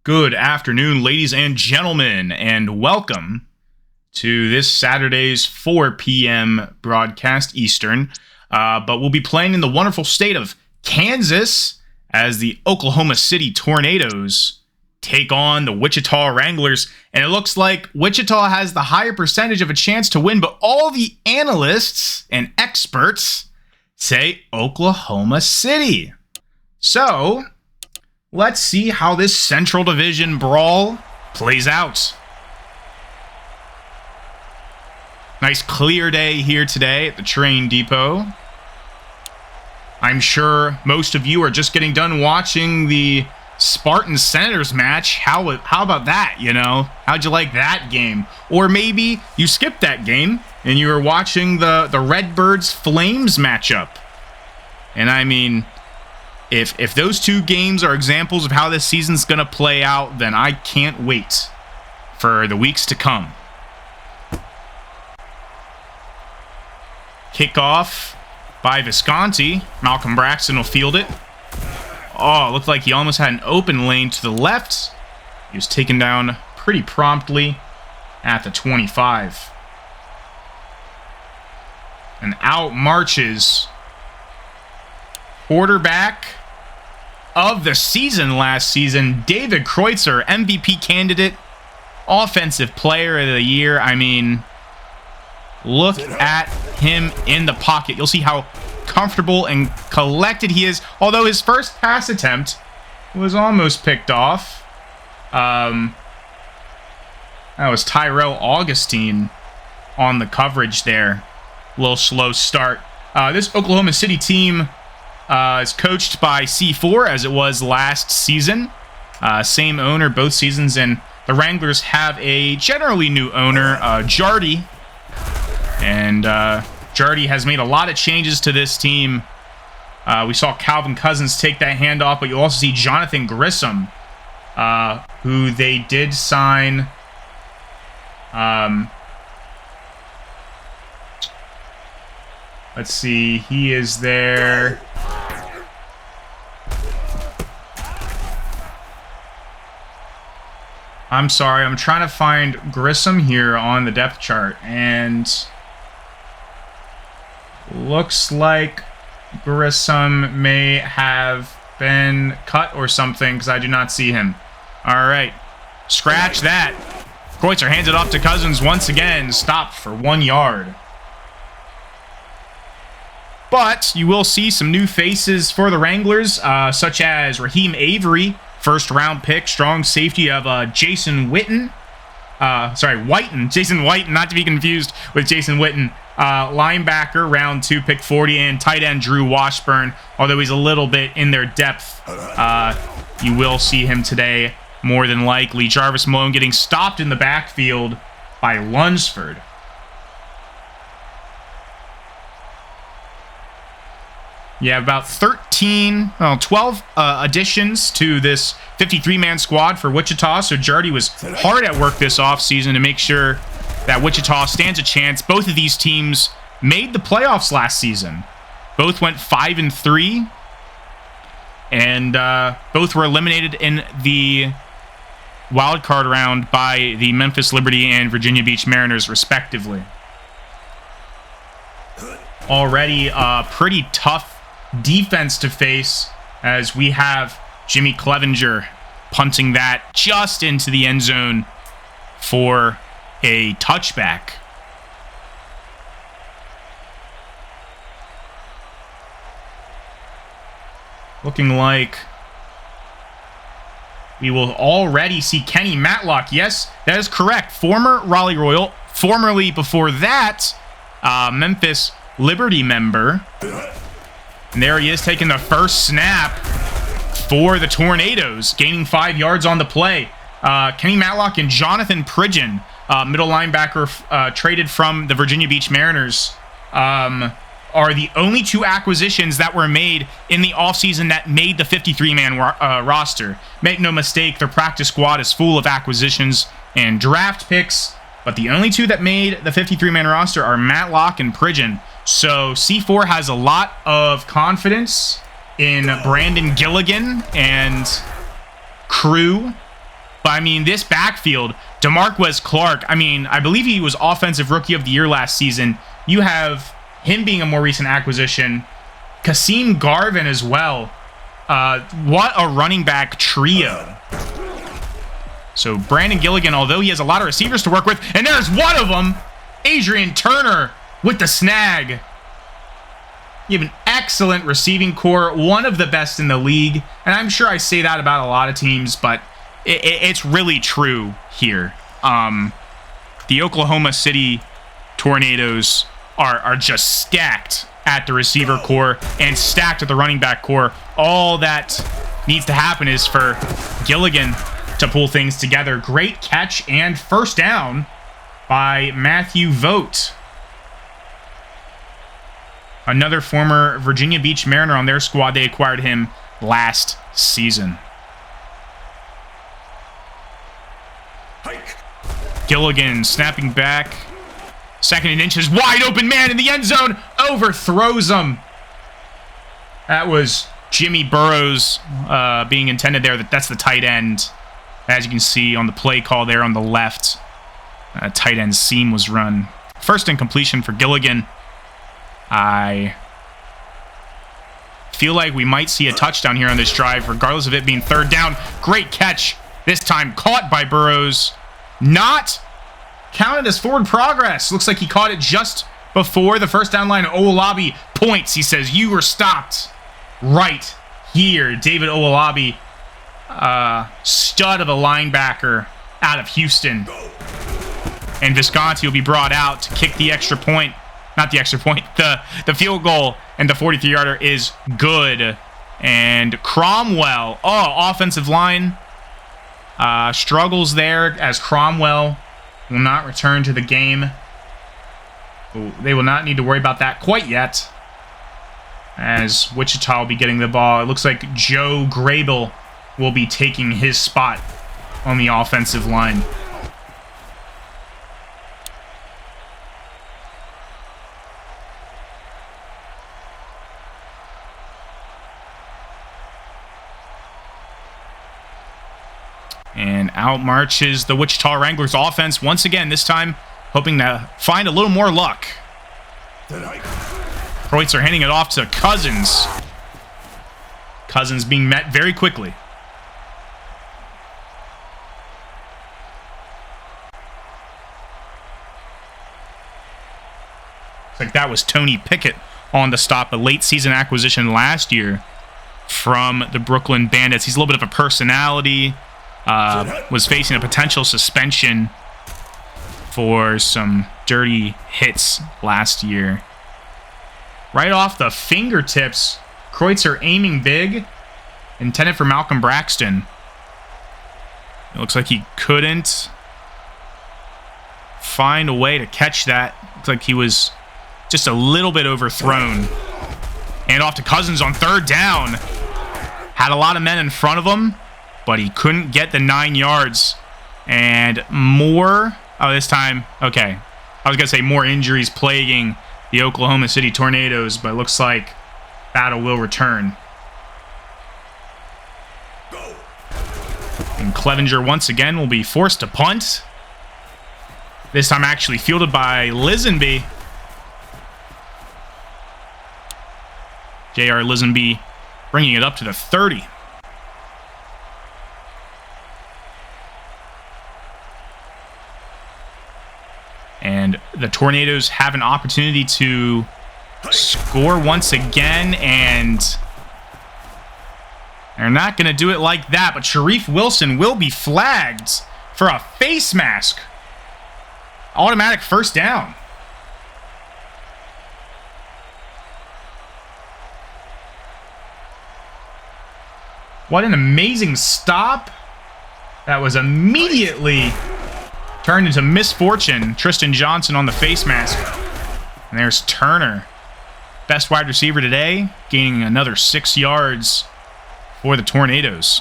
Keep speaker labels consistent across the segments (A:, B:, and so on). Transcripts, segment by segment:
A: Good afternoon, ladies and gentlemen, and welcome to this Saturday's 4 p.m. broadcast Eastern. But we'll be playing in the wonderful state of Kansas as the Oklahoma City Tornadoes take on the Wichita Wranglers. And it looks like Wichita has the higher percentage of a chance to win, but all the analysts and experts say Oklahoma City. So let's see how this Central Division brawl plays out. Nice clear day here today at the train depot. I'm sure most of you are just getting done watching the Spartans Senators match. How about that, you know? How'd you like that game? Or maybe you skipped that game and you were watching the Redbirds Flames matchup. And I mean, if those two games are examples of how this season's going to play out, then I can't wait for the weeks to come. Kickoff by Visconti. Malcolm Braxton will field it. Oh, it looked like he almost had an open lane to the left. He was taken down pretty promptly at the 25. And out marches quarterback of the season last season, David Kreutzer, MVP candidate, offensive player of the year. I mean, look at him in the pocket. You'll see how comfortable and collected he is, although his first pass attempt was almost picked off. That was Tyrell Augustine on the coverage there. A little slow start. This Oklahoma City team is coached by C4 as it was last season. Same owner both seasons, and the Wranglers have a generally new owner, Jardy. And Jardy has made a lot of changes to this team. We saw Calvin Cousins take that handoff, but you also see Jonathan Grissom, who they did sign. Let's see, he is there. I'm sorry, I'm trying to find Grissom here on the depth chart, and looks like Grissom may have been cut or something because I do not see him. All right, scratch that. Kreutzer hands it off to Cousins once again, stopped for 1 yard. But you will see some new faces for the Wranglers, such as Raheem Avery, first-round pick, strong safety of Jason Witten. Whiten. Jason Whiten, not to be confused with Jason Witten. Linebacker, round 2, pick 40, and tight end Drew Washburn. Although he's a little bit in their depth, you will see him today more than likely. Jarvis Malone getting stopped in the backfield by Lunsford. You have about 12 additions to this 53-man squad for Wichita, so Jardy was hard at work this offseason to make sure that Wichita stands a chance. Both of these teams made the playoffs last season. Both went 5-3, and both were eliminated in the wild card round by the Memphis Liberty and Virginia Beach Mariners, respectively. Already pretty tough defense to face as we have Jimmy Clevenger punting that just into the end zone for a touchback. Looking like we will already see Kenny Matlock. Yes, that is correct. Former Raleigh Royal, formerly before that, Memphis Liberty member. And there he is taking the first snap for the Tornadoes, gaining 5 yards on the play. Kenny Matlock and Jonathan Pridgeon, middle linebacker traded from the Virginia Beach Mariners, are the only two acquisitions that were made in the offseason that made the 53-man roster. Make no mistake, their practice squad is full of acquisitions and draft picks, but the only two that made the 53-man roster are Matlock and Pridgeon. So C4 has a lot of confidence in Brandon Gilligan and crew But, I mean, this backfield, DeMarquez Clark, I mean, I believe he was Offensive Rookie of the Year last season. You have him being a more recent acquisition. Kasim Garvin as well. What a running back trio. So, Brandon Gilligan, although he has a lot of receivers to work with, and there's one of them, Adrian Turner with the snag. You have an excellent receiving core, one of the best in the league. And I'm sure I say that about a lot of teams, but it's really true here. The Oklahoma City Tornadoes are just stacked at the receiver core and stacked at the running back core. All that needs to happen is for Gilligan to pull things together. Great catch and first down by Matthew Vogt. Another former Virginia Beach Mariner on their squad. They acquired him last season. Gilligan snapping back. 2nd and inches. Wide open man in the end zone. Overthrows him. That was Jimmy Burrows being intended there. That's the tight end. As you can see on the play call there on the left. Tight end seam was run. First incompletion for Gilligan. I feel like we might see a touchdown here on this drive, regardless of it being 3rd down. Great catch. This time caught by Burrows. Not counted as forward progress. Looks like he caught it just before the first down line. Owolabi points. He says, you were stopped right here. David Owolabi, stud of a linebacker out of Houston. And Visconti will be brought out to kick the extra point. Not the extra point. The field goal and the 43-yarder is good. And Cromwell, offensive line struggles there as Cromwell will not return to the game. They will not need to worry about that quite yet, as Wichita will be getting the ball. It looks like Joe Grable will be taking his spot on the offensive line. And out marches the Wichita Wranglers offense once again, this time hoping to find a little more luck. Kreutzer handing it off to Cousins. Cousins being met very quickly. Looks like that was Tony Pickett on the stop, a late season acquisition last year from the Brooklyn Bandits. He's a little bit of a personality. Was facing a potential suspension for some dirty hits last year. Right off the fingertips, Kreutzer aiming big. Intended for Malcolm Braxton. It looks like he couldn't find a way to catch that. Looks like he was just a little bit overthrown. And off to Cousins on 3rd down. Had a lot of men in front of him, but he couldn't get the 9 yards. And more... Oh, this time... Okay. I was going to say more injuries plaguing the Oklahoma City Tornadoes, but it looks like battle will return. And Clevenger once again will be forced to punt. This time actually fielded by Lisenby. J.R. Lisenby bringing it up to the 30. And the Tornadoes have an opportunity to score once again, and they're not going to do it like that, but Sharif Wilson will be flagged for a face mask. Automatic first down. What an amazing stop. That was immediately turned into misfortune. Tristan Johnson on the face mask. And there's Turner. Best wide receiver today, gaining another 6 yards for the Tornadoes.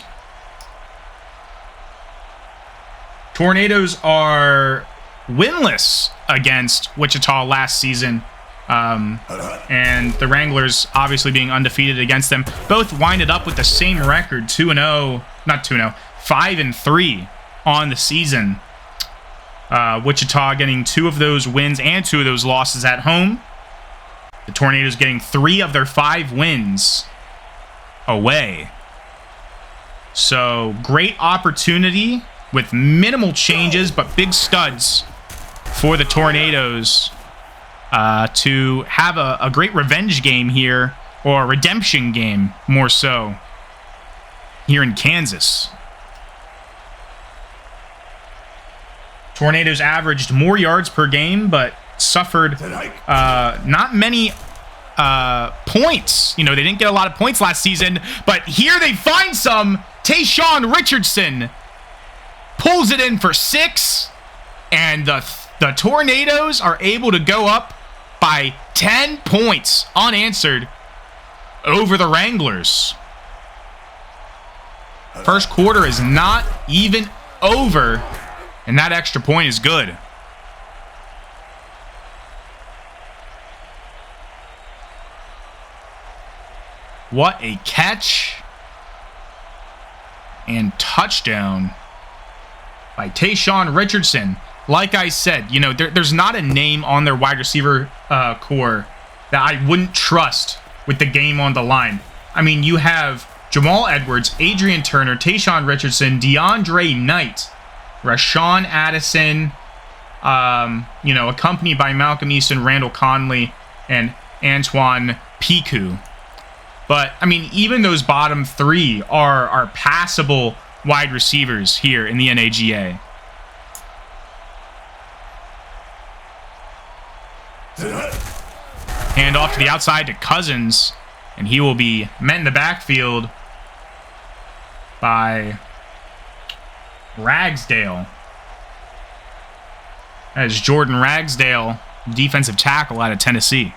A: Tornadoes are winless against Wichita last season. And the Wranglers obviously being undefeated against them. Both winded up with the same record, 2-0. Not 2-0, 5-3 on the season. Wichita getting 2 of those wins and 2 of those losses at home. The Tornadoes getting 3 of their 5 wins away. So, great opportunity with minimal changes, but big studs for the Tornadoes to have a great revenge game here, or a redemption game, more so, here in Kansas. Tornadoes averaged more yards per game, but suffered not many points. You know, they didn't get a lot of points last season, but here they find some. Tayshawn Richardson pulls it in for 6, and the Tornadoes are able to go up by 10 points unanswered over the Wranglers. First quarter is not even over, and that extra point is good. What a catch and touchdown by Tayshawn Richardson. Like I said, you know, there's not a name on their wide receiver core that I wouldn't trust with the game on the line. I mean, you have Jamal Edwards, Adrian Turner, Tayshawn Richardson, DeAndre Knight, Rashawn Addison, you know, accompanied by Malcolm Easton, Randall Conley, and Antoine Piku. But, I mean, even those bottom 3 are passable wide receivers here in the NAGA. Hand off to the outside to Cousins, and he will be met in the backfield by Ragsdale. That is Jordan Ragsdale, defensive tackle out of Tennessee.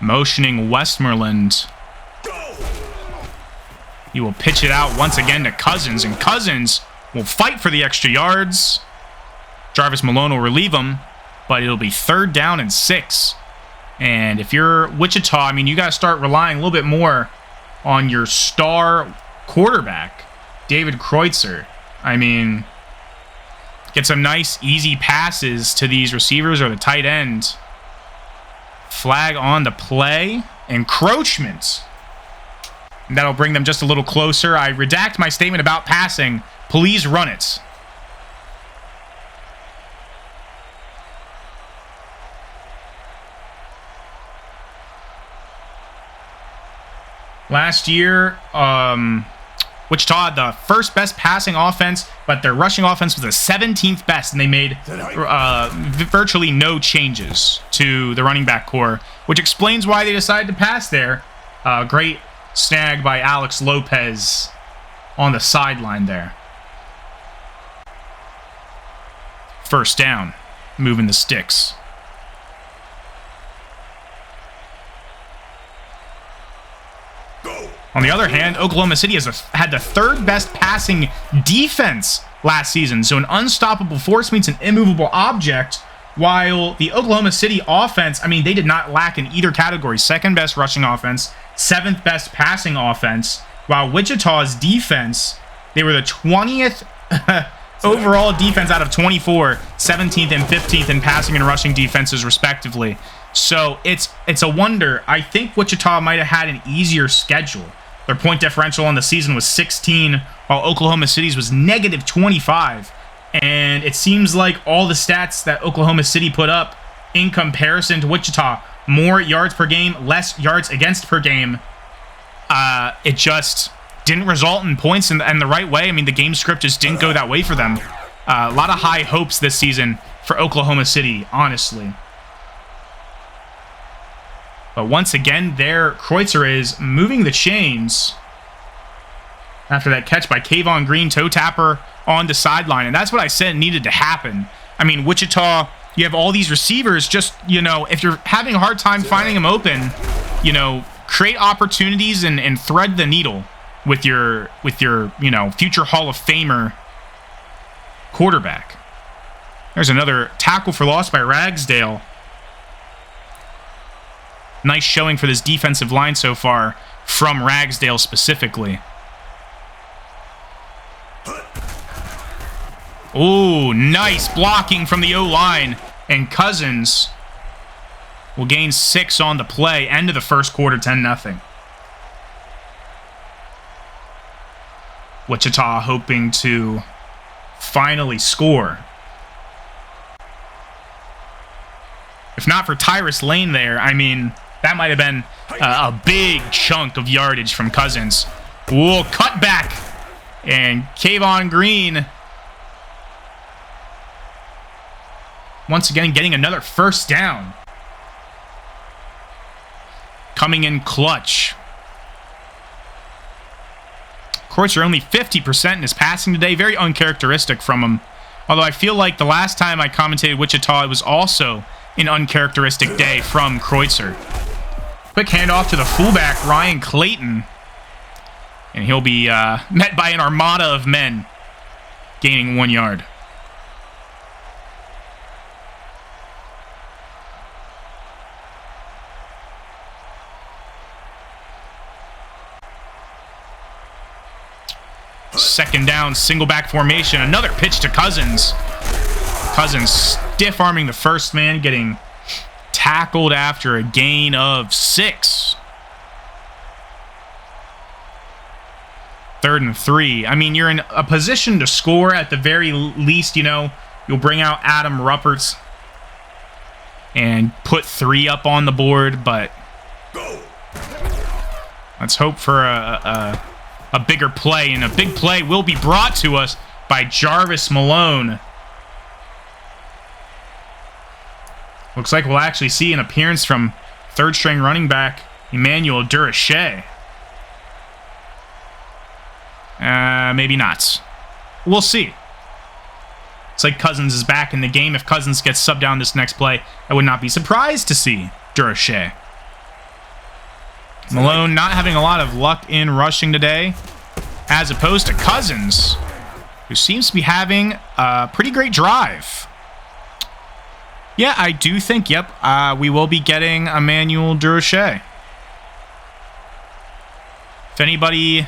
A: Motioning Westmoreland. He will pitch it out once again to Cousins, and Cousins will fight for the extra yards. Jarvis Malone will relieve him, but it'll be 3rd down and 6. And if you're Wichita, I mean, you got to start relying a little bit more on your star quarterback, David Kreutzer. I mean, get some nice, easy passes to these receivers or the tight end. Flag on the play. Encroachment. And that'll bring them just a little closer. I redact my statement about passing. Please run it. Last year, Wichita had the first best passing offense, but their rushing offense was the 17th best, and they made virtually no changes to the running back core, which explains why they decided to pass there. Great snag by Alex Lopez on the sideline there. First down, moving the sticks. On the other hand, Oklahoma City had the 3rd best passing defense last season. So an unstoppable force meets an immovable object, while the Oklahoma City offense, I mean, they did not lack in either category. 2nd best rushing offense, 7th best passing offense, while Wichita's defense, they were the 20th overall defense out of 24, 17th and 15th in passing and rushing defenses, respectively. So it's a wonder. I think Wichita might have had an easier schedule. Their point differential on the season was 16, while Oklahoma City's was negative 25. And it seems like all the stats that Oklahoma City put up in comparison to Wichita, more yards per game, less yards against per game, it just didn't result in points in the right way. I mean, the game script just didn't go that way for them. A lot of high hopes this season for Oklahoma City, honestly. But once again, there, Kreutzer is moving the chains after that catch by Kayvon Green, toe tapper on the sideline. And that's what I said needed to happen. I mean, Wichita, you have all these receivers. Just, you know, if you're having a hard time finding them open, you know, create opportunities and thread the needle with your you know, future Hall of Famer quarterback. There's another tackle for loss by Ragsdale. Nice showing for this defensive line so far. from Ragsdale specifically. Ooh, nice blocking from the O-line. And Cousins will gain 6 on the play. End of the first quarter, 10-0. Wichita hoping to finally score. If not for Tyrus Lane there, I mean, that might have been a big chunk of yardage from Cousins. Ooh, cut back. And Kayvon Green once again getting another first down. Coming in clutch. Kreutzer only 50% in his passing today. Very uncharacteristic from him. Although I feel like the last time I commentated Wichita, it was also an uncharacteristic day from Kreutzer. Quick handoff to the fullback, Ryan Clayton. And he'll be met by an armada of men, gaining 1 yard. Second down, single back formation. Another pitch to Cousins. Cousins stiff-arming the first man, getting tackled after a gain of 6. 3rd and 3. I mean, you're in a position to score at the very least, you know. You'll bring out Adam Rupperts and put 3 up on the board, but let's hope for a bigger play, and a big play will be brought to us by Jarvis Malone. Looks like we'll actually see an appearance from third-string running back Emmanuel Durocher. Maybe not. We'll see. It's like Cousins is back in the game. If Cousins gets subbed down this next play, I would not be surprised to see Durocher. Malone not having a lot of luck in rushing today, as opposed to Cousins, who seems to be having a pretty great drive. Yeah, I do think, yep, we will be getting Emmanuel Durocher. If anybody...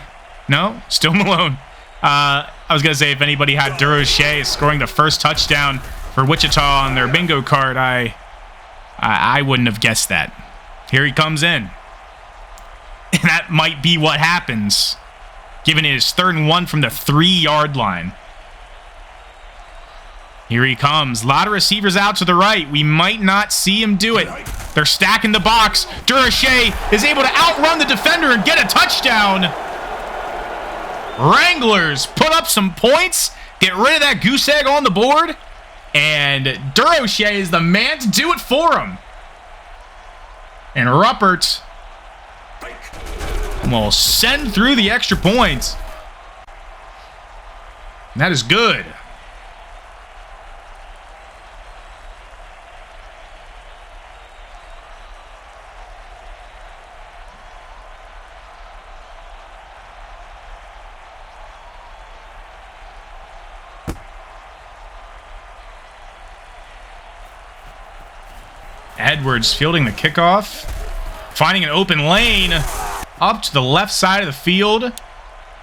A: No? Still Malone. I was going to say, if anybody had Durocher scoring the first touchdown for Wichita on their bingo card, I wouldn't have guessed that. Here he comes in. And that might be what happens, given it is 3rd and 1 from the 3-yard line. Here he comes. A lot of receivers out to the right. We might not see him do it. They're stacking the box. Durocher is able to outrun the defender and get a touchdown. Wranglers put up some points, get rid of that goose egg on the board, and Durocher is the man to do it for him. And Ruppert will send through the extra points. And that is good. Edwards fielding the kickoff, finding an open lane up to the left side of the field,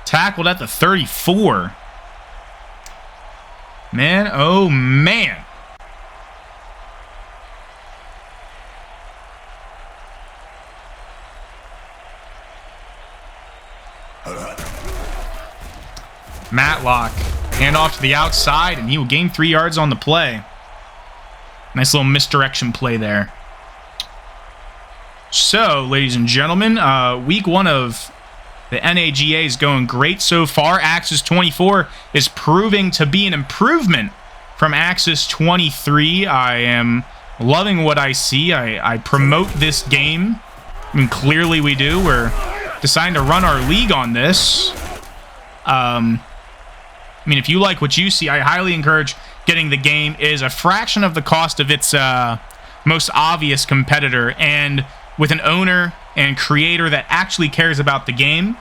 A: tackled at the 34. Man, oh man. Matlock, handoff to the outside, and he will gain 3 yards on the play. Nice little misdirection play there. So, ladies and gentlemen, week 1 of the NAGA is going great so far. Axis 24 is proving to be an improvement from Axis 23. I am loving what I see. I promote this game. I mean, clearly we do. We're deciding to run our league on this. I mean, if you like what you see, I highly encourage getting the game. It is a fraction of the cost of its most obvious competitor, and with an owner and creator that actually cares about the game.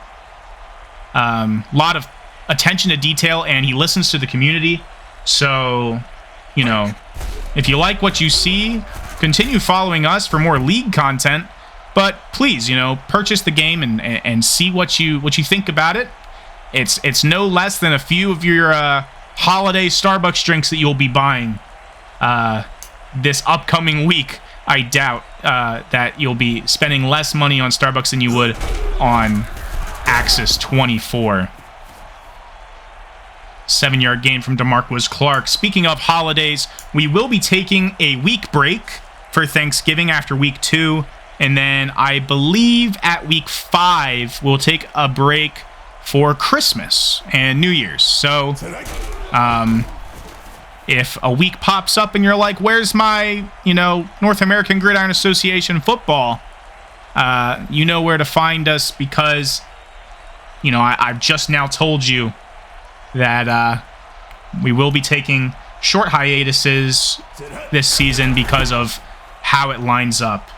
A: A lot of attention to detail, and he listens to the community. So, you know, if you like what you see, continue following us for more league content. But please, you know, purchase the game and see what you think about it. It's no less than a few of your holiday Starbucks drinks that you'll be buying this upcoming week. I doubt that you'll be spending less money on Starbucks than you would on Axis 24. 7-yard gain from DeMarcus Clark. Speaking of holidays, we will be taking a week break for Thanksgiving after week 2. And then I believe at week 5, we'll take a break for Christmas and New Year's. So, if a week pops up and you're like, where's my, you know, North American Gridiron Association football? You know where to find us because, you know, I've just now told you that we will be taking short hiatuses this season because of how it lines up.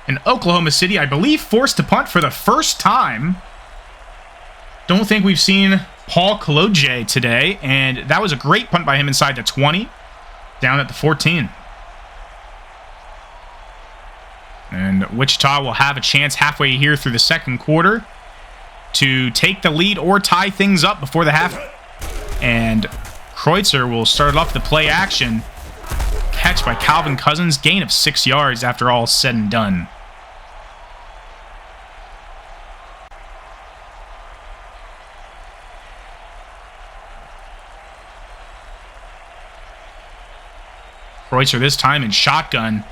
A: And Oklahoma City, I believe, forced to punt for the first time. Don't think we've seen Paul Kaloje today, and that was a great punt by him inside the 20, down at the 14. And Wichita will have a chance halfway here through the second quarter to take the lead or tie things up before the half. And Kreutzer will start off the play action. Catch by Calvin Cousins, gain of 6 yards after all said and done. Kreutzer this time in shotgun.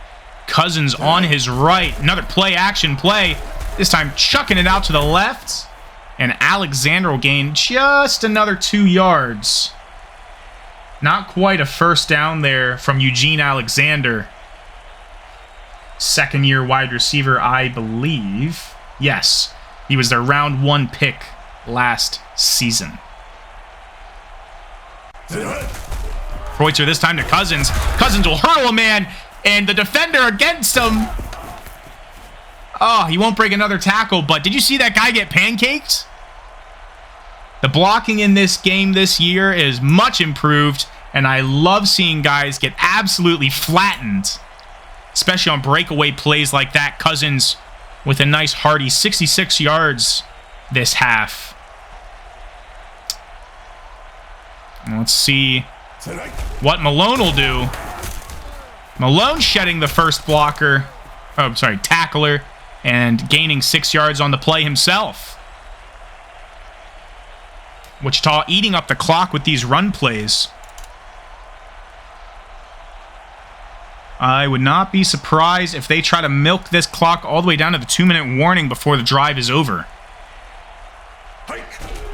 A: Cousins on his right. Another play action play. This time chucking it out to the left. And Alexander will gain just another 2 yards. Not quite a first down there from Eugene Alexander. Second-year wide receiver, I believe. Yes, he was their round 1 pick last season. Kreutzer this time to Cousins. Cousins will hurdle a man, and the defender against him. Oh, he won't break another tackle, but did you see that guy get pancaked? The blocking in this game this year is much improved, and I love seeing guys get absolutely flattened, especially on breakaway plays like that. Cousins with a nice hearty 66 yards this half. Let's see what Malone will do. Malone shedding the first blocker. Oh, sorry, tackler. And gaining 6 yards on the play himself. Wichita eating up the clock with these run plays. I would not be surprised if they try to milk this clock all the way down to the 2-minute warning before the drive is over.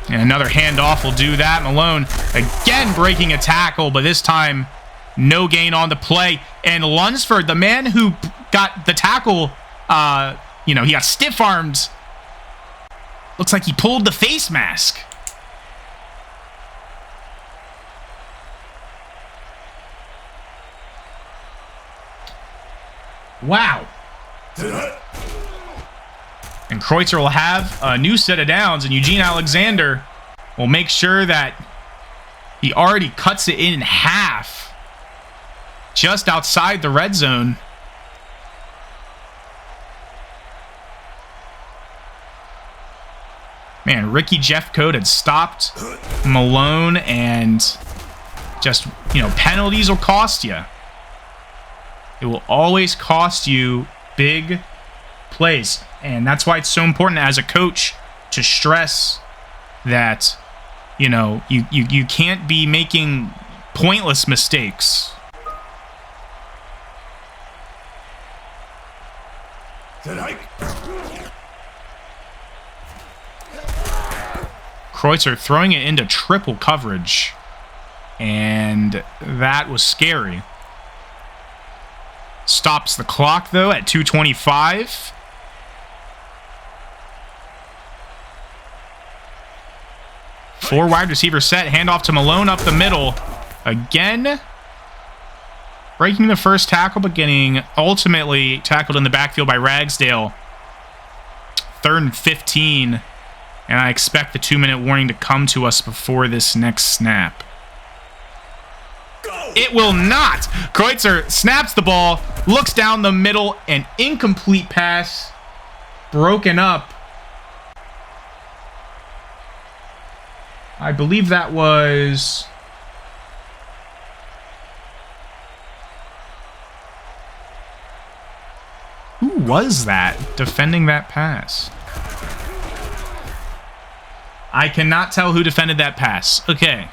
A: And another handoff will do that. Malone again breaking a tackle, but this time no gain on the play. And Lunsford, the man who got the tackle, he got stiff-armed. Looks like he pulled the face mask. Wow. And Kreutzer will have a new set of downs, and Eugene Alexander will make sure that he already cuts it in half just outside the red zone. Man, Ricky Jeffcoat had stopped Malone, and just, penalties will cost you. It will always cost you big plays. And that's why it's so important as a coach to stress that, you can't be making pointless mistakes. Kreutzer throwing it into triple coverage. And that was scary. Stops the clock, though, at 2:25. Four wide receiver set. Handoff to Malone up the middle. Again, breaking the first tackle, but getting ultimately tackled in the backfield by Ragsdale. 3rd and 15. And I expect the 2-minute warning to come to us before this next snap. It will not. Kreutzer snaps the ball, looks down the middle, an incomplete pass broken up. I believe that was... Who was that defending that pass? I cannot tell who defended that pass. Okay.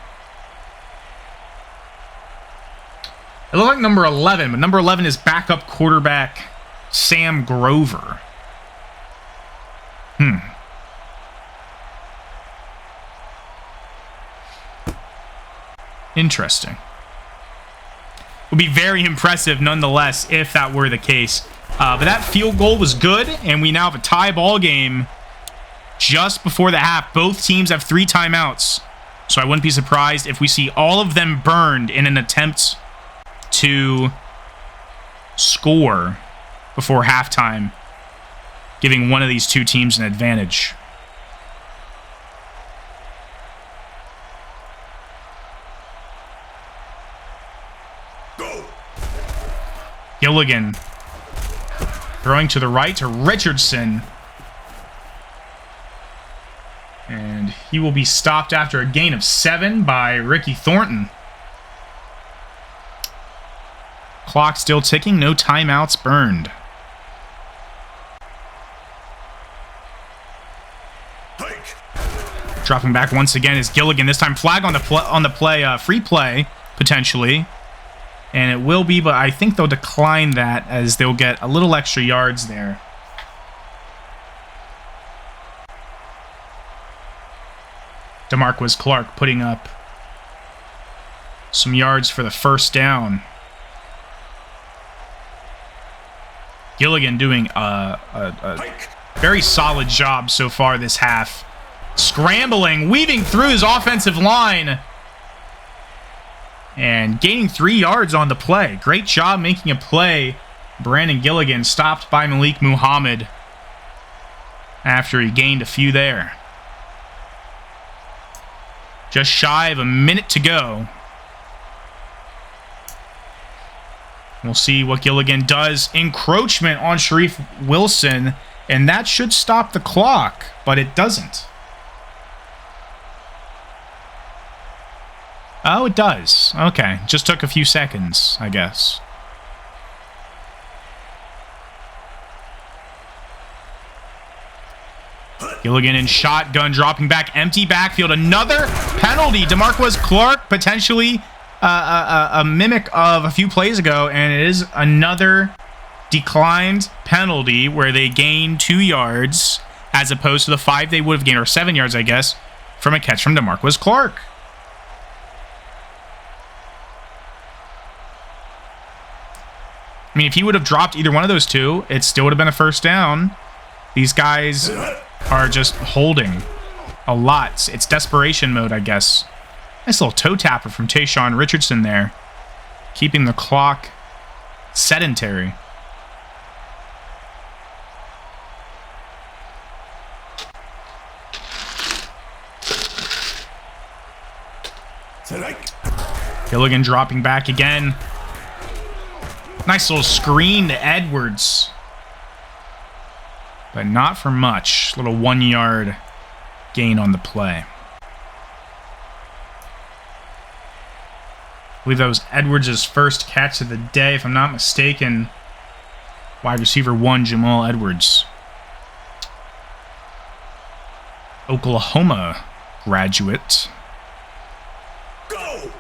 A: It looked like number 11, but number 11 is backup quarterback Sam Grover. Interesting. Would be very impressive nonetheless if that were the case. But that field goal was good, and we now have a tie ball game just before the half. Both teams have 3 timeouts, so I wouldn't be surprised if we see all of them burned in an attempt to score before halftime, giving one of these two teams an advantage. Gilligan throwing to the right to Richardson. And he will be stopped after a gain of 7 by Ricky Thornton. Clock still ticking, no timeouts burned. Dropping back once again is Gilligan. This time flag on the play, free play, potentially. And it will be, but I think they'll decline that as they'll get a little extra yards there. DeMarquis Clark putting up some yards for the first down. Gilligan doing a very solid job so far this half. Scrambling, weaving through his offensive line. And gaining 3 yards on the play. Great job making a play. Brandon Gilligan stopped by Malik Muhammad after he gained a few there. Just shy of a minute to go. We'll see what Gilligan does. Encroachment on Sharif Wilson, and that should stop the clock, but it doesn't. Oh, it does. Okay. Just took a few seconds, I guess. Gilligan in shotgun, dropping back, empty backfield. Another penalty. DeMarquis Clark, potentially a mimic of a few plays ago, and it is another declined penalty where they gain 2 yards as opposed to the 5 they would have gained, or 7 yards, I guess, from a catch from DeMarquis Clark. I mean, if he would have dropped either one of those two, it still would have been a first down. These guys are just holding a lot. It's desperation mode, I guess. Nice little toe tapper from Tayshawn Richardson there. Keeping the clock sedentary. Gilligan dropping back again. Nice little screen to Edwards. But not for much. Little 1 yard gain on the play. I believe that was Edwards' first catch of the day, if I'm not mistaken. Wide receiver 1, Jamal Edwards. Oklahoma graduate. Go!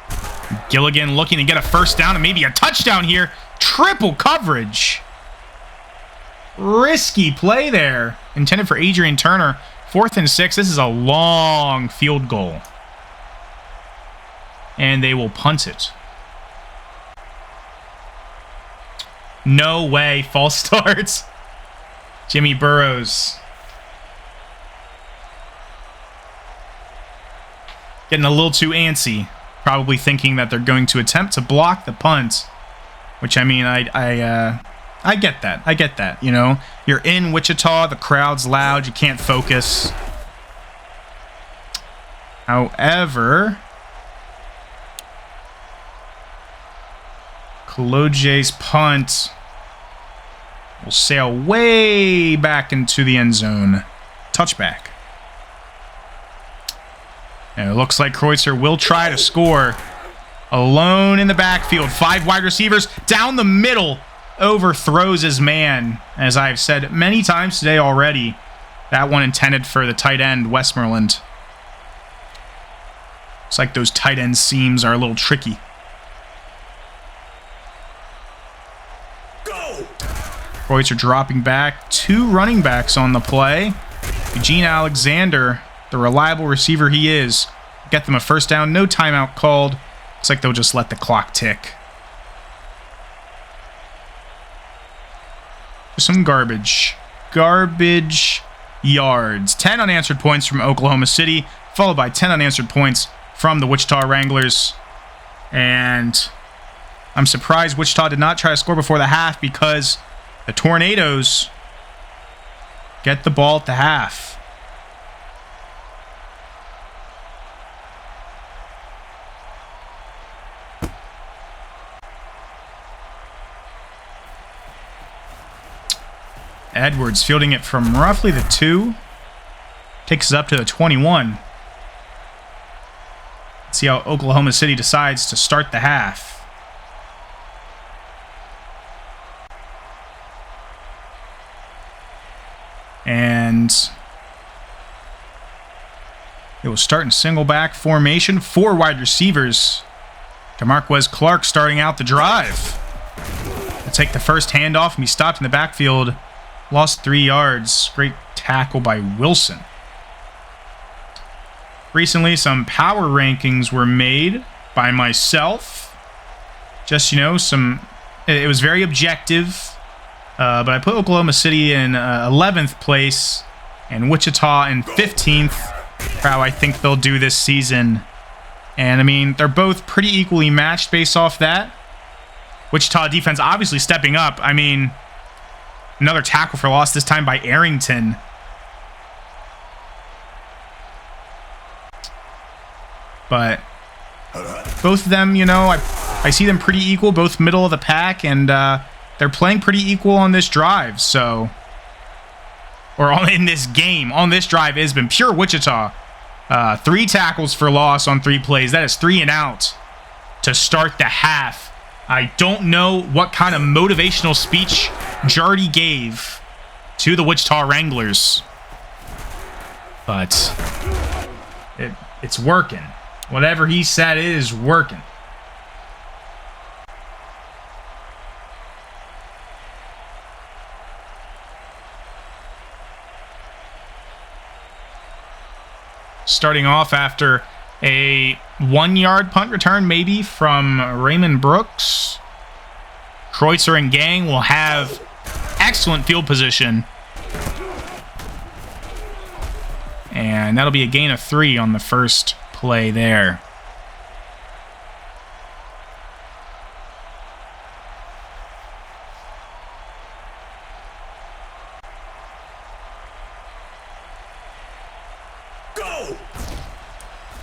A: Gilligan looking to get a first down and maybe a touchdown here. Triple coverage. Risky play there. Intended for Adrian Turner. 4th and 6. This is a long field goal. And they will punt it. No way. False starts. Jimmy Burrows. Getting a little too antsy. Probably thinking that they're going to attempt to block the punt. Which, I mean, I get that. I get that, you know. You're in Wichita. The crowd's loud. You can't focus. However, Koloje's punt will sail way back into the end zone. Touchback. And it looks like Kreutzer will try to score. Alone in the backfield. 5 wide receivers down the middle. Overthrows his man. As I've said many times today already, that one intended for the tight end, Westmoreland. Looks like those tight end seams are a little tricky. Kreutzer dropping back. 2 running backs on the play. Eugene Alexander, the reliable receiver he is, get them a first down. No timeout called. Looks like they'll just let the clock tick. Just some garbage. Garbage yards. 10 unanswered points from Oklahoma City, followed by 10 unanswered points from the Wichita Wranglers. And I'm surprised Wichita did not try to score before the half because the Tornadoes get the ball at the half. Edwards fielding it from roughly the 2. Takes us up to the 21. Let's see how Oklahoma City decides to start the half. And it will start in single back formation. 4 wide receivers. DeMarquez Clark starting out the drive. He'll take the first handoff and be stopped in the backfield. Lost 3 yards. Great tackle by Wilson. Recently, some power rankings were made by myself. Just, you know, it was very objective. But I put Oklahoma City in 11th place and Wichita in 15th for how I think they'll do this season. And, I mean, they're both pretty equally matched based off that. Wichita defense obviously stepping up. I mean, another tackle for loss, this time by Arrington. But both of them, you know, I see them pretty equal, both middle of the pack, and they're playing pretty equal on this drive, so... in this game. On this drive, it has been pure Wichita. 3 tackles for loss on 3 plays. That is 3 and out to start the half. I don't know what kind of motivational speech Jardy gave to the Wichita Wranglers, but it's working. Whatever he said, it is working. Starting off after a 1-yard punt return, maybe, from Raymond Brooks. Kreutzer and gang will have excellent field position. And that'll be a gain of 3 on the first play there.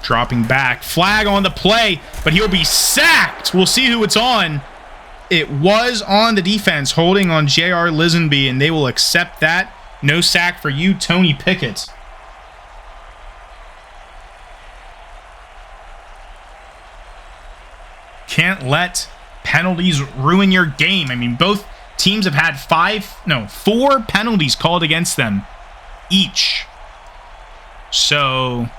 A: Dropping back. Flag on the play, but he'll be sacked. We'll see who it's on. It was on the defense, holding on J.R. Lisenby, and they will accept that. No sack for you, Tony Pickett. Can't let penalties ruin your game. I mean, both teams have had 4 penalties called against them each. So...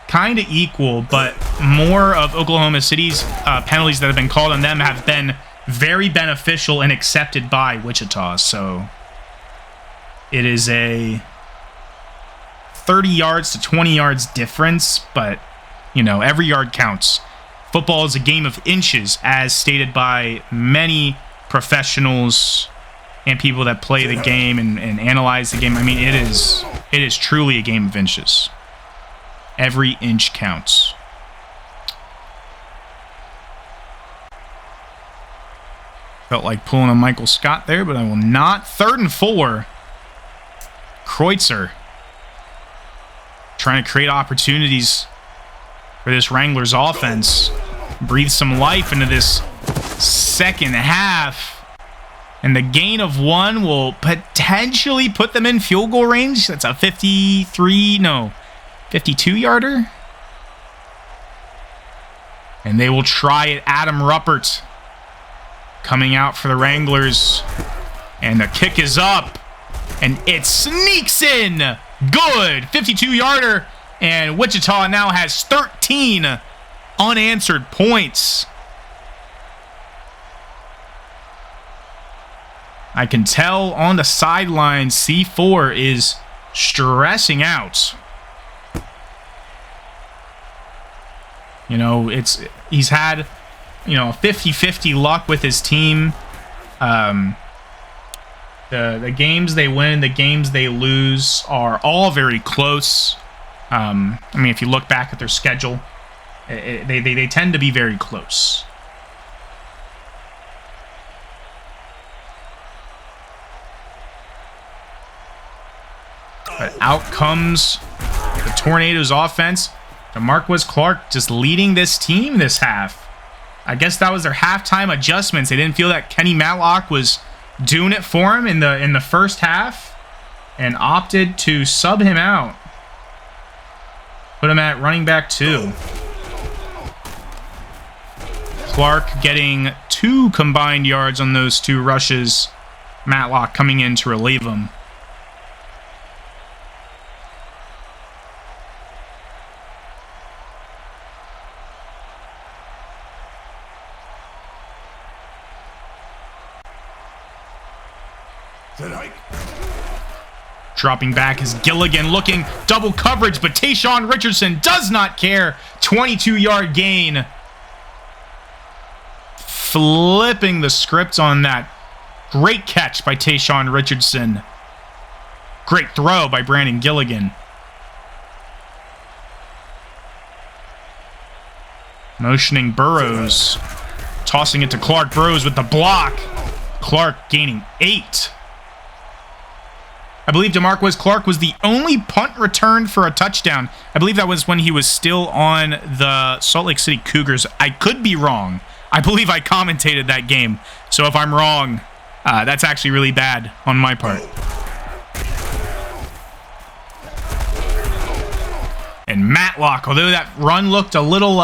A: kind of equal, but more of Oklahoma City's penalties that have been called on them have been very beneficial and accepted by Wichita. So it is a 30 yards to 20 yards difference, but, you know, every yard counts. Football is a game of inches, as stated by many professionals and people that play the game and analyze the game. I mean, it is truly a game of inches. Every inch counts. Felt like pulling a Michael Scott there, but I will not. 3rd and 4. Kreutzer trying to create opportunities for this Wranglers offense. Breathe some life into this second half. And the gain of 1 will potentially put them in field goal range. That's a 52-yarder. And they will try it. Adam Ruppert coming out for the Wranglers. And the kick is up. And it sneaks in. Good. 52-yarder. And Wichita now has 13 unanswered points. I can tell on the sideline, C4 is stressing out. You know, he's had, 50-50 luck with his team. The games they win, the games they lose are all very close. I mean, if you look back at their schedule, they tend to be very close. But out comes the Tornadoes offense. DeMarquez Clark just leading this team this half. I guess that was their halftime adjustments. They didn't feel that Kenny Matlock was doing it for him in the first half and opted to sub him out. Put him at running back 2. Clark getting 2 combined yards on those 2 rushes. Matlock coming in to relieve him. Dropping back is Gilligan, looking double coverage, but Tayshawn Richardson does not care. 22-yard gain. Flipping the script on that. Great catch by Tayshawn Richardson. Great throw by Brandon Gilligan. Motioning Burrows. Tossing it to Clark. Burrows with the block. Clark gaining 8. I believe DeMarquez Clark was the only punt returned for a touchdown. I believe that was when he was still on the Salt Lake City Cougars. I could be wrong. I believe I commentated that game. So if I'm wrong, that's actually really bad on my part. And Matlock, although that run looked a little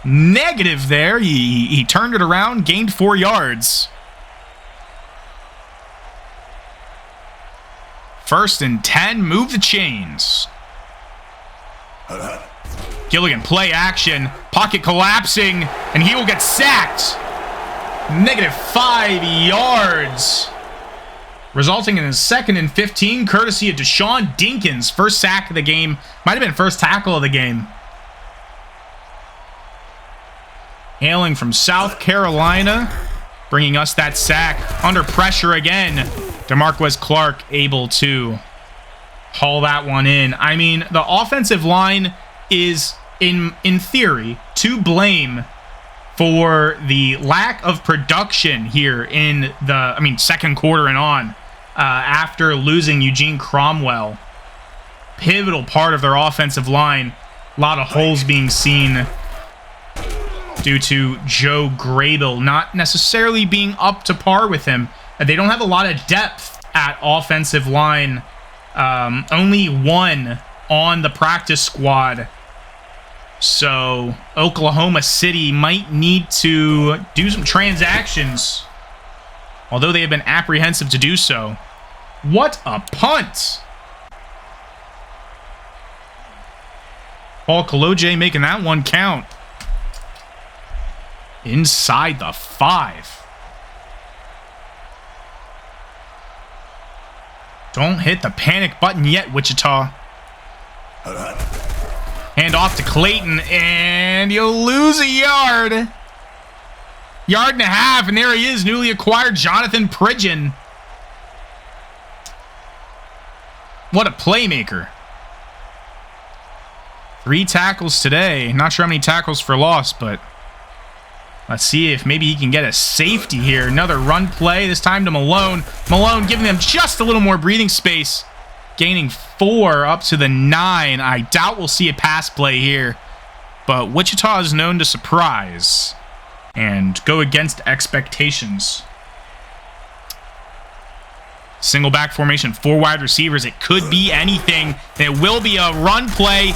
A: negative there, he turned it around, gained 4 yards. 1st and 10, move the chains. Gilligan, play action, pocket collapsing, and he will get sacked. -5 yards. Resulting in a 2nd and 15, courtesy of Deshaun Dinkins. First sack of the game. Might have been first tackle of the game. Hailing from South Carolina, bringing us that sack. Under pressure again. DeMarquez Clark able to haul that one in. I mean, the offensive line is, in theory, to blame for the lack of production here in the, second quarter and on, after losing Eugene Cromwell. Pivotal part of their offensive line. A lot of holes being seen due to Joe Grable not necessarily being up to par with him. They don't have a lot of depth at offensive line. Only 1 on the practice squad. So Oklahoma City might need to do some transactions, although they have been apprehensive to do so. What a punt! Paul Kaloje making that one count. Inside the 5. Don't hit the panic button yet, Wichita. Hand off to Clayton, and you'll lose a yard. 1.5 yards, and there he is, newly acquired Jonathan Pridgeon. What a playmaker. 3 tackles today. Not sure how many tackles for loss, but let's see if maybe he can get a safety here. Another run play, this time to Malone. Malone giving them just a little more breathing space. Gaining 4 up to the 9. I doubt we'll see a pass play here. But Wichita is known to surprise and go against expectations. Single back formation, 4 wide receivers. It could be anything. It will be a run play.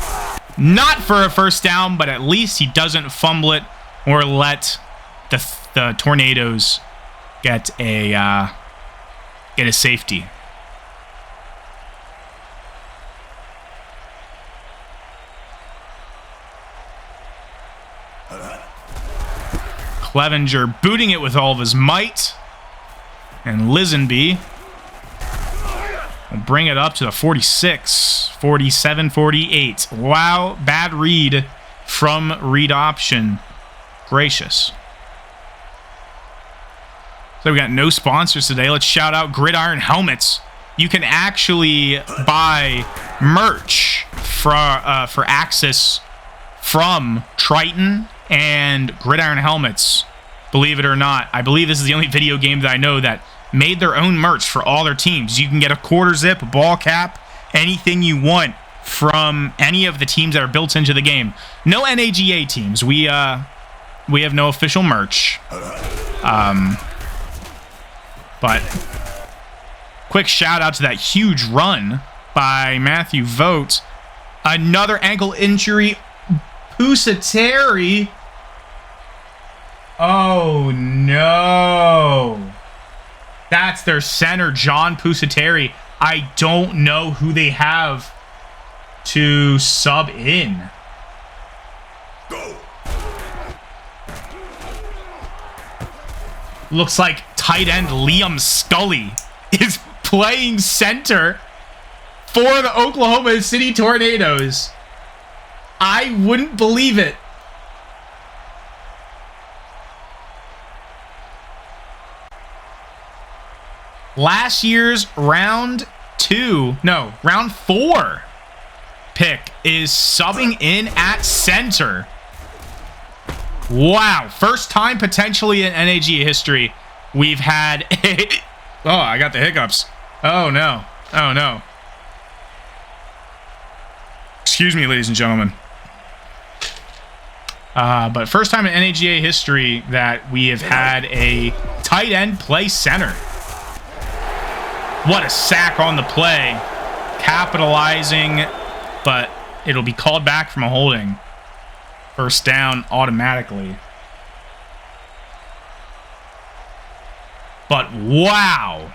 A: Not for a first down, but at least he doesn't fumble it or let the Tornadoes get a safety. Clevenger booting it with all of his might. And Lisenby will bring it up to the 46, 47, 48. Wow, bad read from read option. Gracious. So we got no sponsors today. Let's shout out Gridiron Helmets. You can actually buy merch for Axis from Triton and Gridiron Helmets. Believe it or not, I believe this is the only video game that I know that made their own merch for all their teams. You can get a quarter zip, a ball cap, anything you want from any of the teams that are built into the game. No NAGA teams. We have no official merch. But quick shout out to that huge run by Matthew Vogt. Another ankle injury. Pusateri. Oh no. That's their center, John Pusateri. I don't know who they have to sub in. Go. Looks like tight end Liam Scully is playing center for the Oklahoma City Tornadoes. I wouldn't believe it. Last year's round 4 pick is subbing in at center. Wow. First time potentially in NAGA history we've had a... Oh, I got the hiccups. Oh, no. Oh, no. Excuse me, ladies and gentlemen. But first time in NAGA history that we have had a tight end play center. What a sack on the play. Capitalizing, but it'll be called back from a holding. First down automatically. But wow.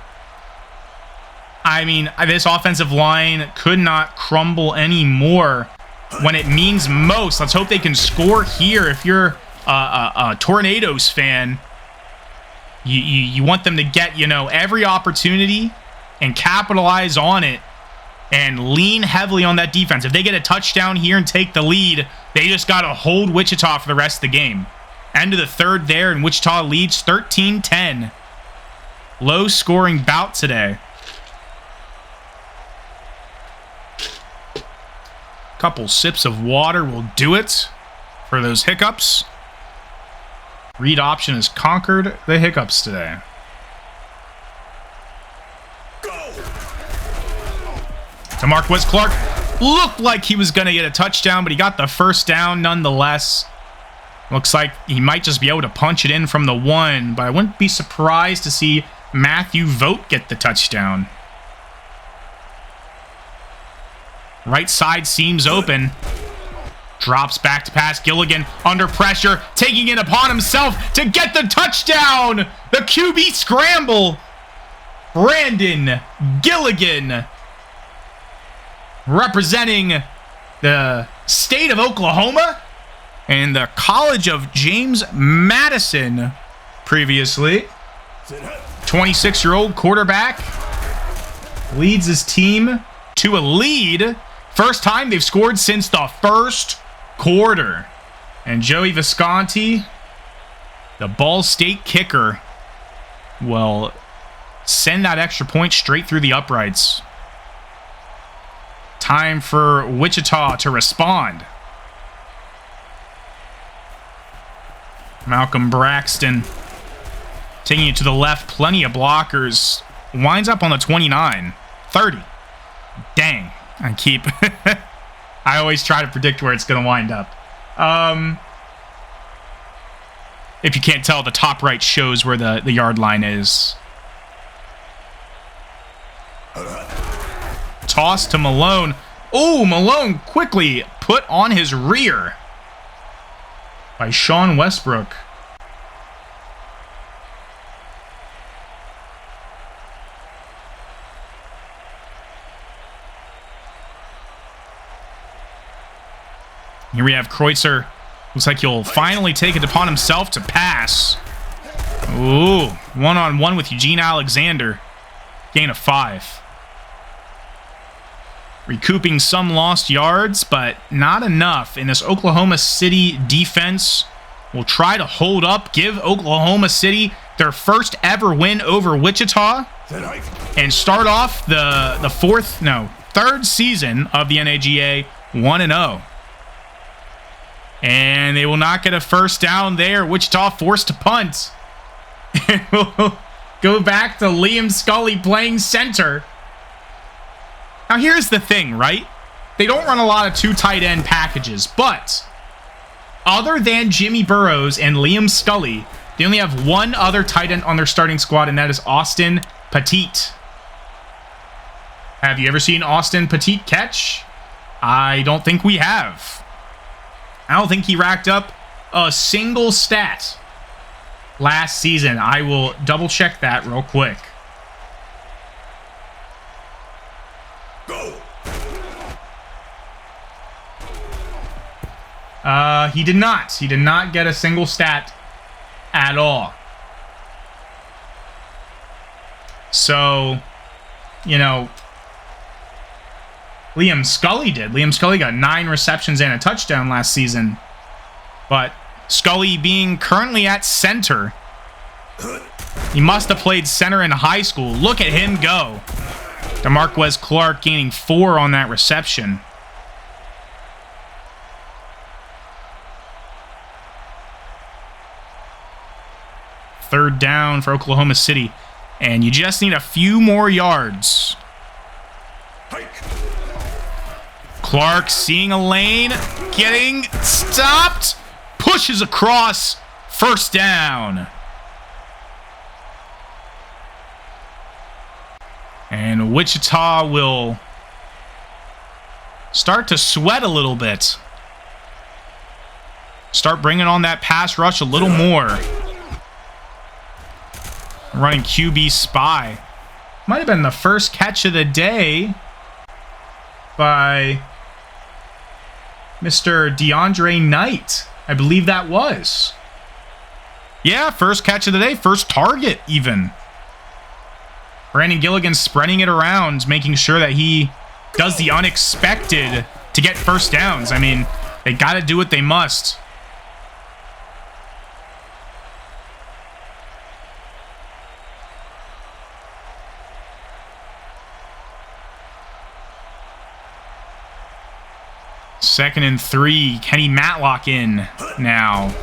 A: I mean, this offensive line could not crumble anymore when it means most. Let's hope they can score here. If you're a Tornadoes fan, you want them to get, every opportunity and capitalize on it and lean heavily on that defense. If they get a touchdown here and take the lead, they just got to hold Wichita for the rest of the game. End of the third there, and Wichita leads 13-10. Low-scoring bout today. Couple sips of water will do it for those hiccups. Read option has conquered the hiccups today. To Marquez Clark. Looked like he was going to get a touchdown, but he got the first down nonetheless. Looks like he might just be able to punch it in from the 1, but I wouldn't be surprised to see Matthew Vogt get the touchdown. Right side seems open. Drops back to pass. Gilligan under pressure, taking it upon himself to get the touchdown. The QB scramble. Brandon Gilligan, representing the state of Oklahoma and the College of James Madison previously. 26-year-old quarterback leads his team to a lead. First time they've scored since the first quarter. And Joey Visconti, the Ball State kicker, will send that extra point straight through the uprights. Time for Wichita to respond. Malcolm Braxton taking it to the left. Plenty of blockers. Winds up on the 29. 30. Dang. I always try to predict where it's going to wind up. If you can't tell, the top right shows where the yard line is. toss to Malone. Oh, Malone quickly put on his rear by Sean Westbrook. Here we have Kreutzer. Looks like he'll finally take it upon himself to pass. Ooh, one-on-one with Eugene Alexander. Gain of 5. Recouping some lost yards, but not enough. And this Oklahoma City defense will try to hold up, give Oklahoma City their first ever win over Wichita, and start off the third season of the NAGA 1-0. And they will not get a first down there. Wichita forced to punt. And we'll go back to Liam Scully playing center. Now, here's the thing, right? They don't run a lot of 2 tight end packages, but other than Jimmy Burrows and Liam Scully, they only have one other tight end on their starting squad, and that is Austin Petit. Have you ever seen Austin Petit catch? I don't think we have. I don't think he racked up a single stat last season. I will double check that real quick. He did not. He did not get a single stat at all. So, you know, Liam Scully did. Liam Scully got 9 receptions and a touchdown last season. But Scully being currently at center, he must have played center in high school. Look at him go. DeMarquez Clark gaining 4 on that reception. Third down for Oklahoma City. And you just need a few more yards. Clark seeing a lane, getting stopped, pushes across, first down. And Wichita will start to sweat a little bit. Start bringing on that pass rush a little more. Running QB spy. Might have been the first catch of the day by Mr. DeAndre Knight. I believe that was. Yeah, first catch of the day. First target, even. Brandon Gilligan spreading it around, making sure that he does the unexpected to get first downs. I mean, they got to do what they must. Second and 3. Kenny Matlock in now.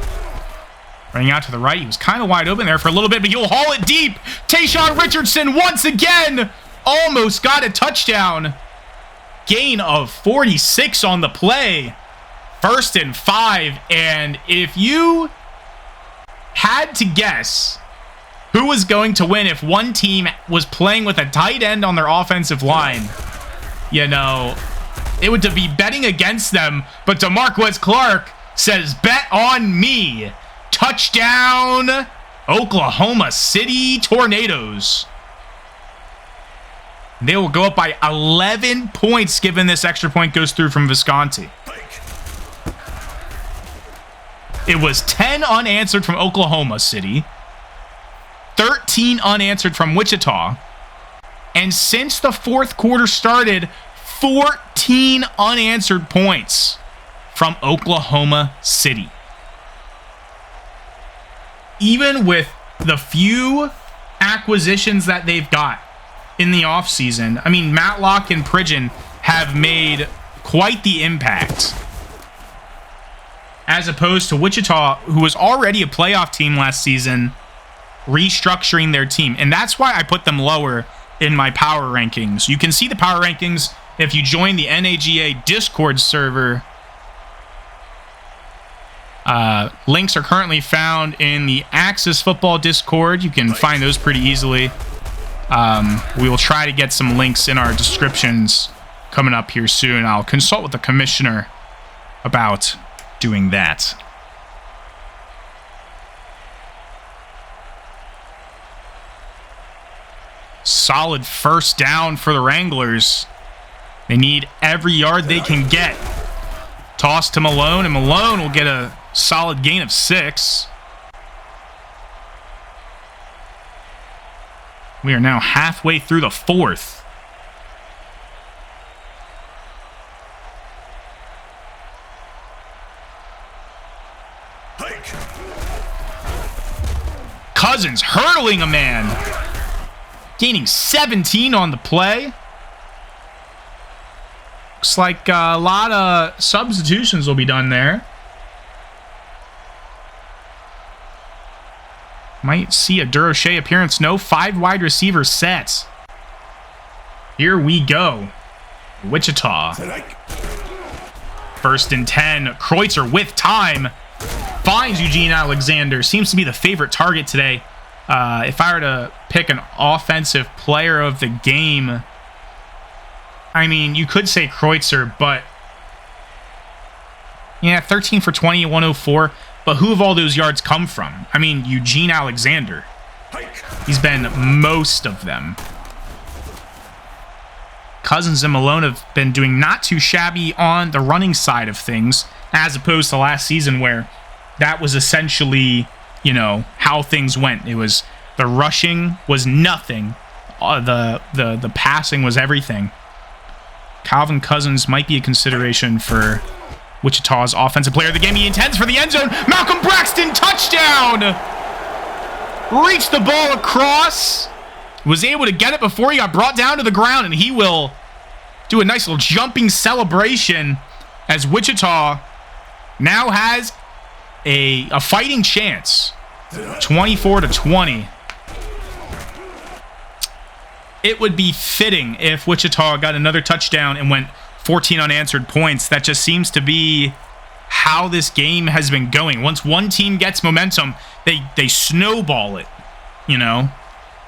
A: Running out to the right. He was kind of wide open there for a little bit, but he'll haul it deep. Tayshaun Richardson once again almost got a touchdown. Gain of 46 on the play. First and 5. And if you had to guess who was going to win if one team was playing with a tight end on their offensive line, you know, it would be betting against them. But DeMarquez Clark says, bet on me. Touchdown, Oklahoma City Tornadoes. They will go up by 11 points given this extra point goes through from Visconti. It was 10 unanswered from Oklahoma City, 13 unanswered from Wichita, and since the fourth quarter started, 14 unanswered points from Oklahoma City. Even with the few acquisitions that they've got in the offseason, I mean, Matlock and Pridgeon have made quite the impact. As opposed to Wichita, who was already a playoff team last season, restructuring their team. And that's why I put them lower in my power rankings. You can see the power rankings if you join the NAGA Discord server. Links are currently found in the Axis Football Discord. You can find those pretty easily. We will try to get some links in our descriptions coming up here soon. I'll consult with the commissioner about doing that. Solid first down for the Wranglers. They need every yard they can get. Toss to Malone, and Malone will get a solid gain of 6. We are now halfway through the 4th. Cousins hurdling a man. Gaining 17 on the play. Looks like a lot of substitutions will be done there. Might see a Durocher appearance. No, 5 wide receiver sets. Here we go. Wichita. 1st and 10. Kreutzer with time. Finds Eugene Alexander. Seems to be the favorite target today. If I were to pick an offensive player of the game, I mean, you could say Kreutzer, but yeah, 13 for 20, 104. But who have all those yards come from? I mean, Eugene Alexander. He's been most of them. Cousins and Malone have been doing not too shabby on the running side of things, as opposed to last season where that was essentially, you know, how things went. It was the rushing was nothing. The passing was everything. Calvin Cousins might be a consideration for Wichita's offensive player of the game. He intends for the end zone. Malcolm Braxton, touchdown! Reached the ball across. Was able to get it before he got brought down to the ground, and he will do a nice little jumping celebration as Wichita now has a fighting chance. 24-20. It would be fitting if Wichita got another touchdown and went 14 unanswered points. That just seems to be how this game has been going. Once one team gets momentum, they snowball it, you know?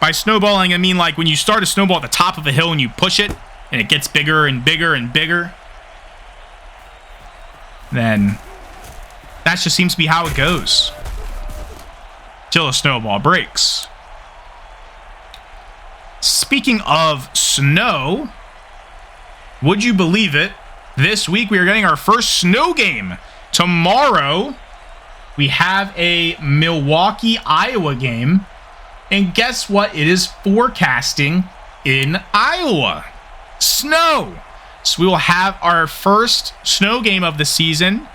A: By snowballing, I mean like when you start a snowball at the top of a hill and you push it, and it gets bigger and bigger and bigger, then that just seems to be how it goes. Till a snowball breaks. Speaking of snow, would you believe it? This week we are getting our first snow game. Tomorrow we have a Milwaukee, Iowa game. And guess what? It is forecasting in Iowa. Snow. So we will have our first snow game of the season.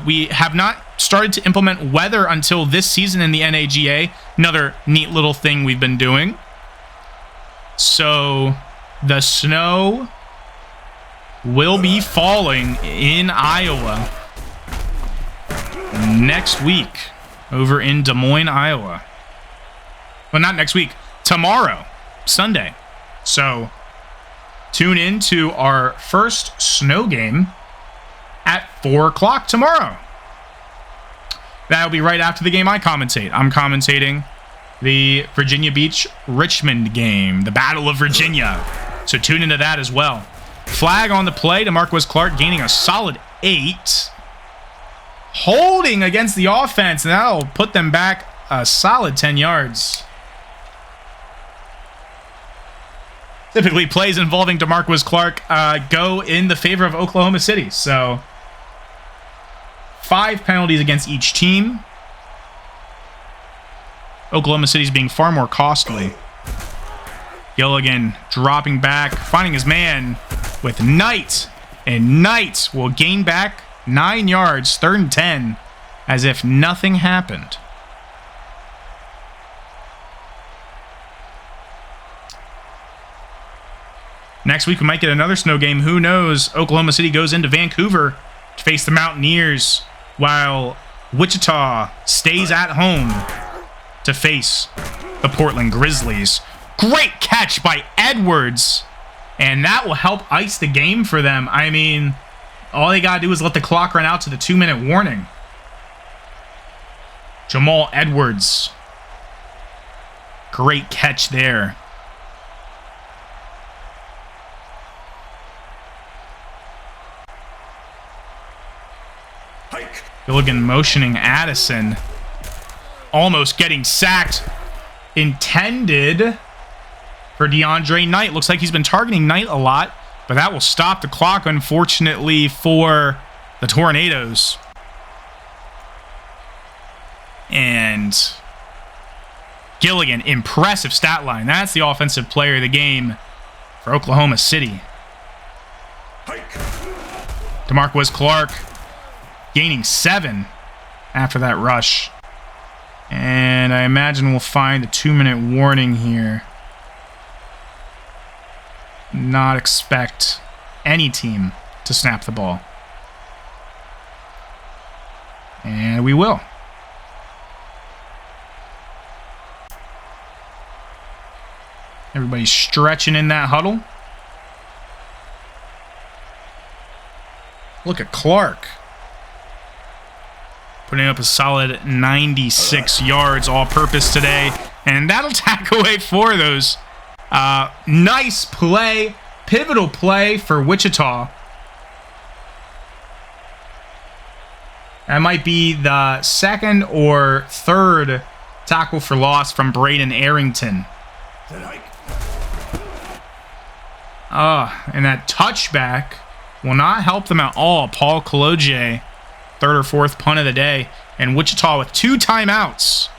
A: We have not started to implement weather until this season in the NAGA. Another neat little thing we've been doing. So the snow will be falling in Iowa next week over in Des Moines, Iowa. Well, not next week. Tomorrow, Sunday. So tune in to our first snow game at 4 o'clock tomorrow. That'll be right after the game I commentate. I'm commentating the Virginia Beach-Richmond game, the Battle of Virginia. So tune into that as well. Flag on the play to Marquez Clark, gaining a solid 8. Holding against the offense, and that'll put them back a solid 10 yards. Typically, plays involving DeMarquez Clark go in the favor of Oklahoma City. So 5 penalties against each team. Oklahoma City's being far more costly. Gilligan dropping back, finding his man with Knight. And Knight will gain back 9 yards, 3rd and 10, as if nothing happened. Next week, we might get another snow game. Who knows? Oklahoma City goes into Vancouver to face the Mountaineers, while Wichita stays at home to face the Portland Grizzlies. Great catch by Edwards, and that will help ice the game for them. I mean, all they got to do is let the clock run out to the 2-minute warning. Jamal Edwards. Great catch there. Gilligan motioning Addison. Almost getting sacked. Intended for DeAndre Knight. Looks like he's been targeting Knight a lot, but that will stop the clock, unfortunately, for the Tornadoes. And Gilligan, impressive stat line. That's the offensive player of the game for Oklahoma City. DeMarquez Clark gaining 7 after that rush. And I imagine we'll find a 2-minute warning here. Not expect any team to snap the ball. And we will. Everybody's stretching in that huddle. Look at Clark. Putting up a solid 96 yards all-purpose today. And that'll tack away 4 of those. Nice play. Pivotal play for Wichita. That might be the second or third tackle for loss from Braden Arrington. And that touchback will not help them at all. Paul Kaloje, third or fourth punt of the day. And Wichita, with 2 timeouts,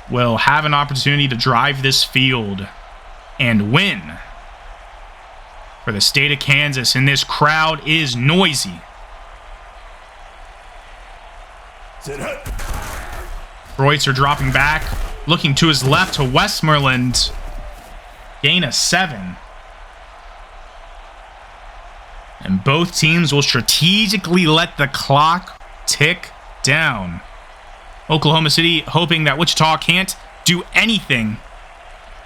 A: will have an opportunity to drive this field and win for the state of Kansas. And this crowd is noisy. Kreutzer dropping back, looking to his left to Westmoreland. Gain of 7. And both teams will strategically let the clock tick down. Oklahoma City hoping that Wichita can't do anything.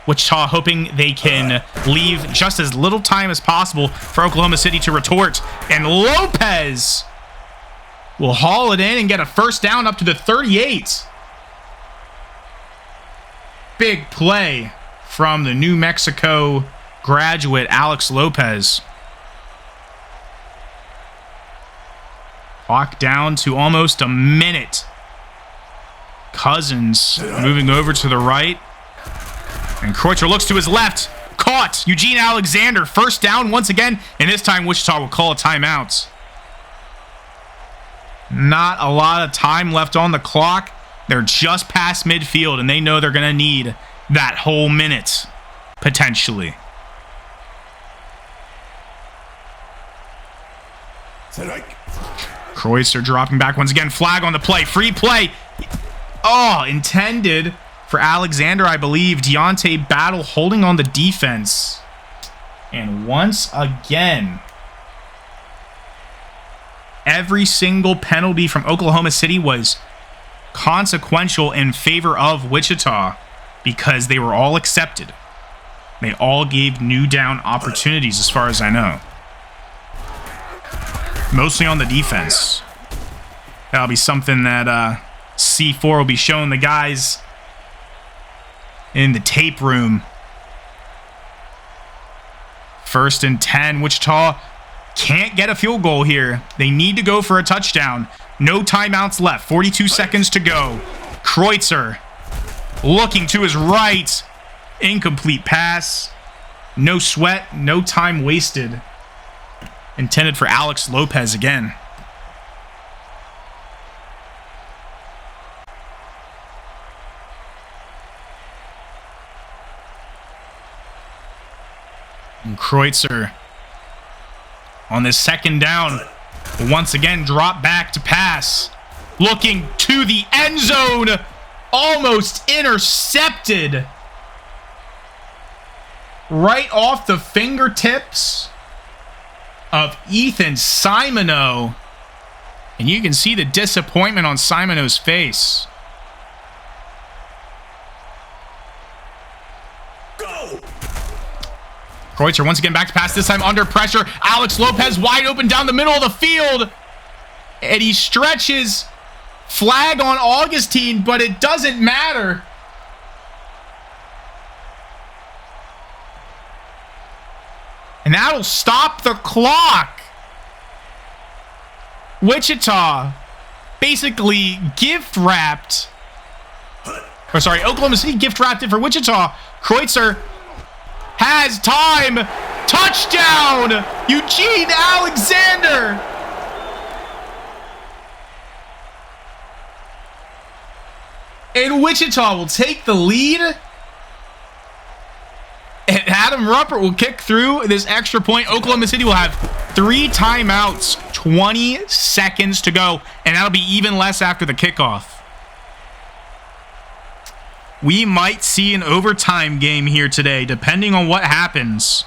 A: Wichita hoping they can leave just as little time as possible for Oklahoma City to retort. And Lopez will haul it in and get a first down up to the 38. Big play from the New Mexico graduate Alex Lopez. Clock down to almost a minute. Cousins moving over to the right. And Kreutzer looks to his left. Caught. Eugene Alexander. First down once again. And this time Wichita will call a timeout. Not a lot of time left on the clock. They're just past midfield, and they know they're going to need that whole minute, potentially. Kreutzer dropping back once again. Flag on the play. Free play. Oh, intended for Alexander, I believe. Deontay Battle holding on the defense. And once again, every single penalty from Oklahoma City was consequential in favor of Wichita because they were all accepted. They all gave new down opportunities as far as I know. Mostly on the defense. That'll be something that C4 will be showing the guys in the tape room. 1st and 10. Wichita can't get a field goal here. They need to go for a touchdown. No timeouts left. 42 seconds to go. Kreutzer looking to his right. Incomplete pass. No sweat. No time wasted. Intended for Alex Lopez again. And Kreutzer on this second down will once again drop back to pass. Looking to the end zone. Almost intercepted. Right off the fingertips of Ethan Simoneau. And you can see the disappointment on Simoneau's face.
B: Go!
A: Kreutzer once again back to pass, this time under pressure. Alex Lopez wide open down the middle of the field. And he stretches. Flag on Augustine, but it doesn't matter. And that'll stop the clock. Wichita basically gift wrapped. Or sorry, Oklahoma City gift wrapped it for Wichita. Kreutzer has time. Touchdown, Eugene Alexander. And Wichita will take the lead. And Adam Ruppert will kick through this extra point. Oklahoma City will have 3 timeouts, 20 seconds to go. And that'll be even less after the kickoff. We might see an overtime game here today, depending on what happens.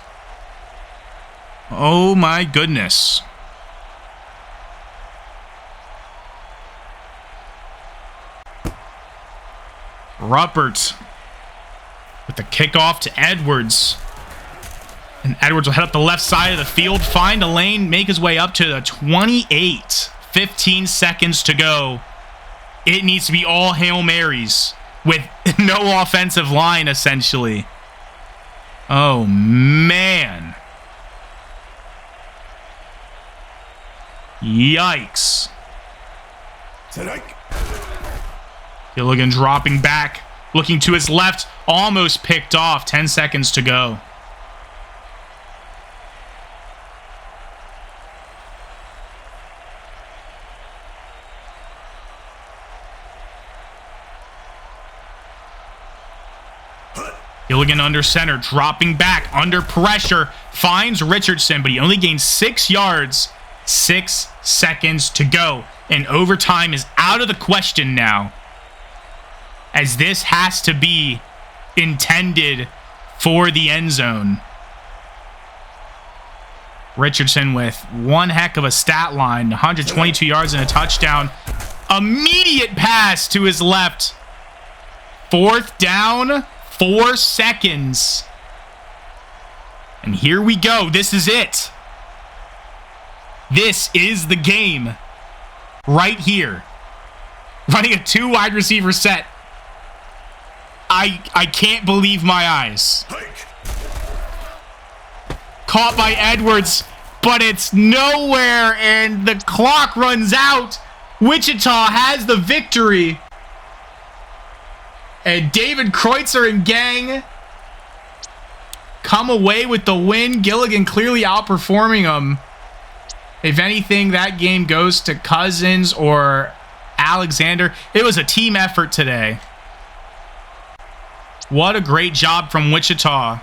A: Oh my goodness. Ruppert with the kickoff to Edwards. And Edwards will head up the left side of the field, find a lane, make his way up to the 28. 15 seconds to go. It needs to be all Hail Marys with no offensive line, essentially. Oh, man. Yikes. Gilligan dropping back, looking to his left, almost picked off. 10 seconds to go. Gilligan under center, dropping back, under pressure, finds Richardson, but he only gains 6 yards. 6 seconds to go, and overtime is out of the question now, as this has to be intended for the end zone. Richardson with one heck of a stat line, 122 yards and a touchdown. Immediate pass to his left. 4th down, 4 seconds. And here we go. This is it. This is the game. Right here. Running a 2 wide receiver set. I can't believe my eyes. Caught by Edwards, but it's nowhere, and the clock runs out. Wichita has the victory. And David Kreutzer and gang come away with the win. Gilligan clearly outperforming them. If anything, that game goes to Cousins or Alexander. It was a team effort today. What a great job from Wichita.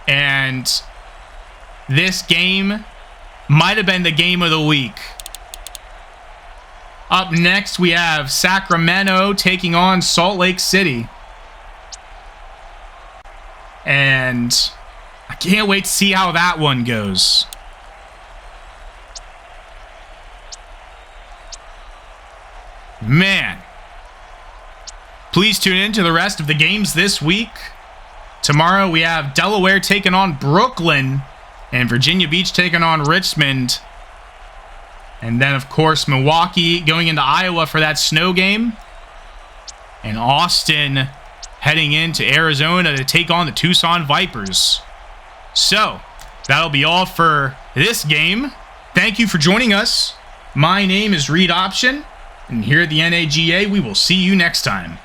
A: And this game might have been the game of the week. Up next, we have Sacramento taking on Salt Lake City. And I can't wait to see how that one goes. Man. Please tune in to the rest of the games this week. Tomorrow we have Delaware taking on Brooklyn and Virginia Beach taking on Richmond. And then, of course, Milwaukee going into Iowa for that snow game. And Austin heading into Arizona to take on the Tucson Vipers. So, that'll be all for this game. Thank you for joining us. My name is Reed Option. And here at the NAGA, we will see you next time.